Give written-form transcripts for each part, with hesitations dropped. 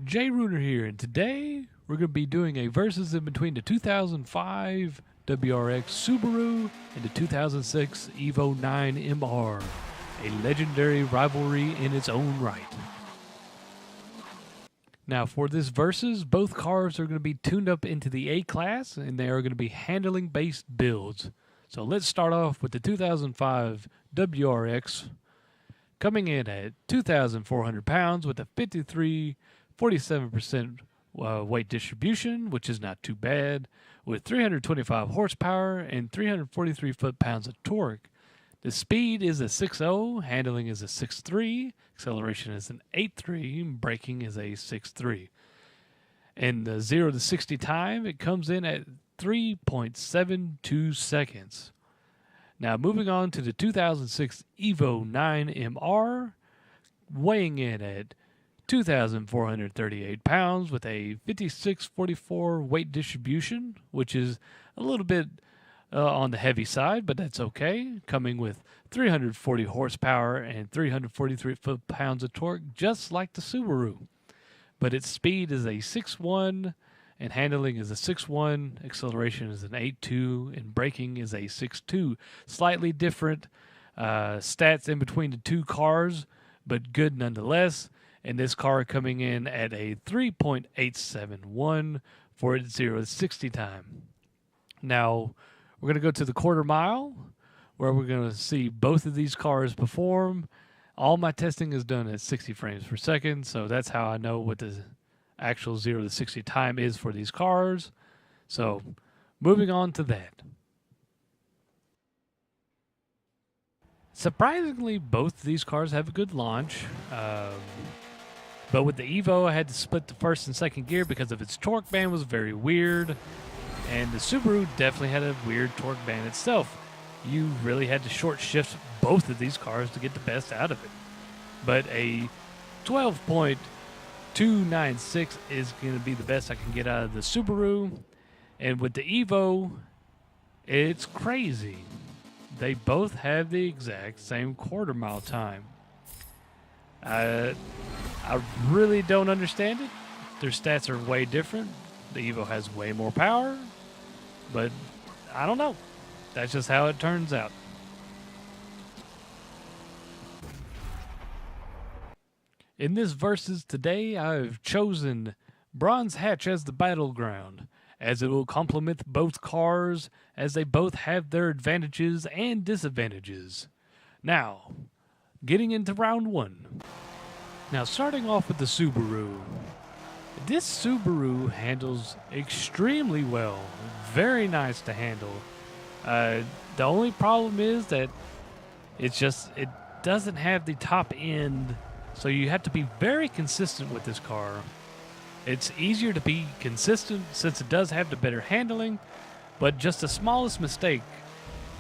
J Runer here, and today we're going to be doing a versus in between the 2005 WRX Subaru and the 2006 EVO IX MR, a legendary rivalry in its own right. Now for this versus, both cars are going to be tuned up into the A class, and they are going to be handling based builds. So let's start off with the 2005 WRX, coming in at 2,400 pounds with a 47% weight distribution, which is not too bad, with 325 horsepower and 343 foot-pounds of torque. The speed is a 6.0, handling is a 6.3, acceleration is an 8.3, braking is a 6.3. And the 0 to 60 time, it comes in at 3.72 seconds. Now moving on to the 2006 EVO IX MR, weighing in at 2,438 pounds with a 56-44 weight distribution, which is a little bit on the heavy side, but that's okay. Coming with 340 horsepower and 343 foot-pounds of torque, just like the Subaru. But its speed is a 6.1, and handling is a 6.1, acceleration is an 8.2, and braking is a 6.2. Slightly different stats in between the two cars, but good nonetheless. And this car coming in at a 3.871 for its 0 to 60 time. Now, we're going to go to the quarter mile, where we're going to see both of these cars perform. All my testing is done at 60 frames per second, so that's how I know what the actual 0 to 60 time is for these cars. So, moving on to that. Surprisingly, both of these cars have a good launch. But with the Evo, I had to split the first and second gear because of its torque band was very weird. And the Subaru definitely had a weird torque band itself. You really had to short shift both of these cars to get the best out of it. But a 12.296 is going to be the best I can get out of the Subaru. And with the Evo, it's crazy. They both have the exact same quarter mile time. I really don't understand it. Their stats are way different. The Evo has way more power, but I don't know. That's just how it turns out. In this versus today, I've chosen Bronze Hatch as the battleground, as it will complement both cars, as they both have their advantages and disadvantages. Now, getting into round one. Now, starting off with the Subaru. This Subaru handles extremely well. Very nice to handle. The only problem is that it doesn't have the top end, so you have to be very consistent with this car. It's easier to be consistent since it does have the better handling, but just the smallest mistake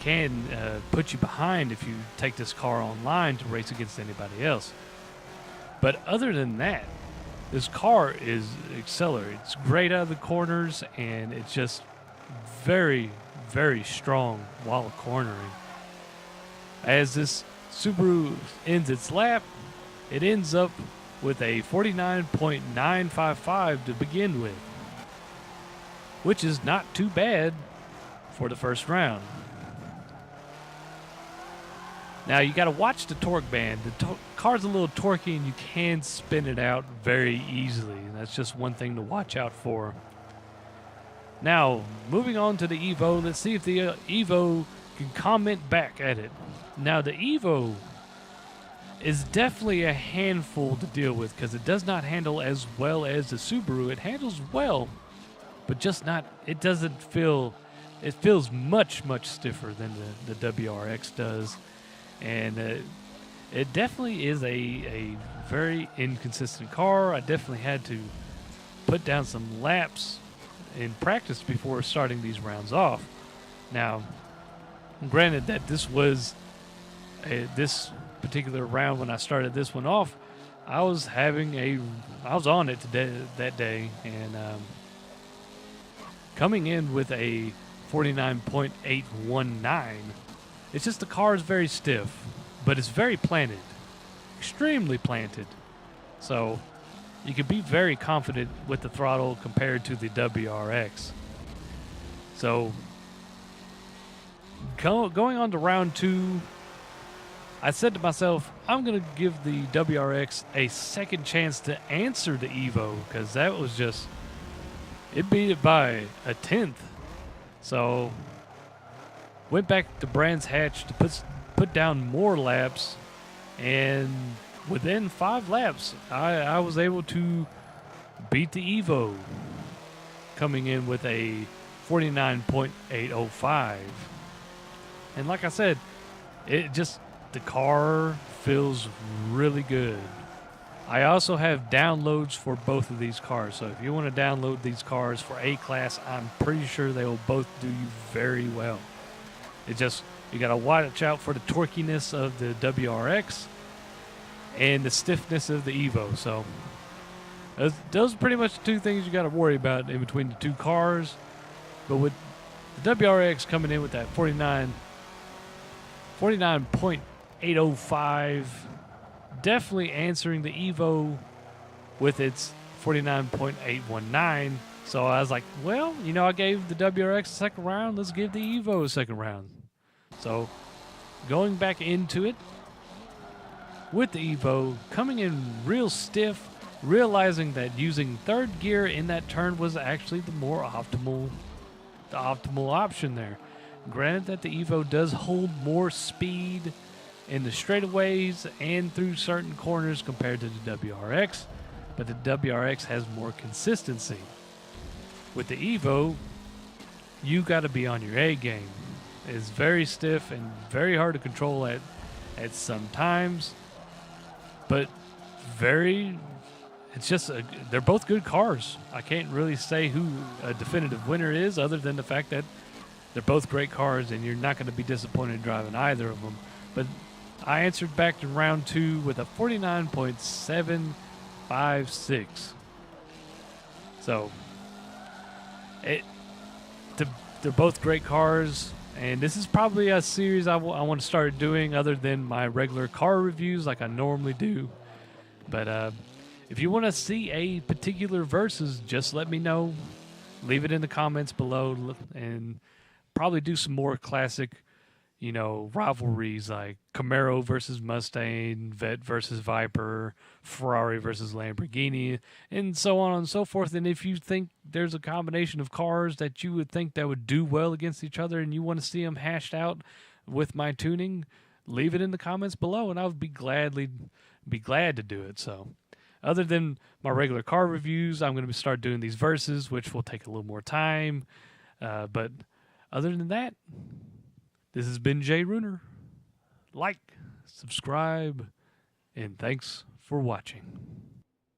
can put you behind if you take this car online to race against anybody else. But other than that, this car is accelerated. It's great out of the corners, and it's just very, very strong while cornering. As this Subaru ends its lap, it ends up with a 49.955 to begin with, which is not too bad for the first round. Now, you got to watch the torque band. The car's a little torquey, and you can spin it out very easily. That's just one thing to watch out for. Now, moving on to the Evo, let's see if the Evo can comment back at it. Now, the Evo is definitely a handful to deal with because it does not handle as well as the Subaru. It handles well, but just not, it doesn't feel, it feels much, much stiffer than the WRX does. And it definitely is a very inconsistent car. I definitely had to put down some laps in practice before starting these rounds off. Now, granted that this was this particular round when I started this one off, I was on it that day, and coming in with a 49.819. It's just the car is very stiff, but it's very planted, extremely planted. So you can be very confident with the throttle compared to the WRX. So going on to round 2, I said to myself, I'm going to give the WRX a second chance to answer the Evo, because that was just, it beat it by a tenth. So went back to Brands Hatch to put down more laps, and within 5 laps, I was able to beat the Evo, coming in with a 49.805. And like I said, the car feels really good. I also have downloads for both of these cars, so if you want to download these cars for A-Class, I'm pretty sure they will both do you very well. You got to watch out for the torquiness of the WRX and the stiffness of the Evo. So those are pretty much the 2 things you got to worry about in between the 2 cars. But with the WRX coming in with that 49.805, definitely answering the Evo with its 49.819. So I was like, well, I gave the WRX a second round. Let's give the Evo a second round. So going back into it with the Evo, coming in real stiff, realizing that using 3rd gear in that turn was actually the optimal option there. Granted that the Evo does hold more speed in the straightaways and through certain corners compared to the WRX, but the WRX has more consistency. With the Evo, you got to be on your A game. It's very stiff and very hard to control at some times, but they're both good cars. I can't really say who a definitive winner is, other than the fact that they're both great cars and you're not going to be disappointed driving either of them. But I answered back to round 2 with a 49.756. So they're both great cars, and this is probably a series I want to start doing other than my regular car reviews like I normally do. But if you want to see a particular versus, just let me know. Leave it in the comments below, and probably do some more classic, rivalries like Camaro versus Mustang, Vet versus Viper, Ferrari versus Lamborghini, and so on and so forth. And if you think there's a combination of cars that you would think that would do well against each other and you want to see them hashed out with my tuning, leave it in the comments below, and I would be glad to do it. So other than my regular car reviews, I'm going to start doing these verses, which will take a little more time. But other than that, this has been J Runer. Like, subscribe, and thanks for watching.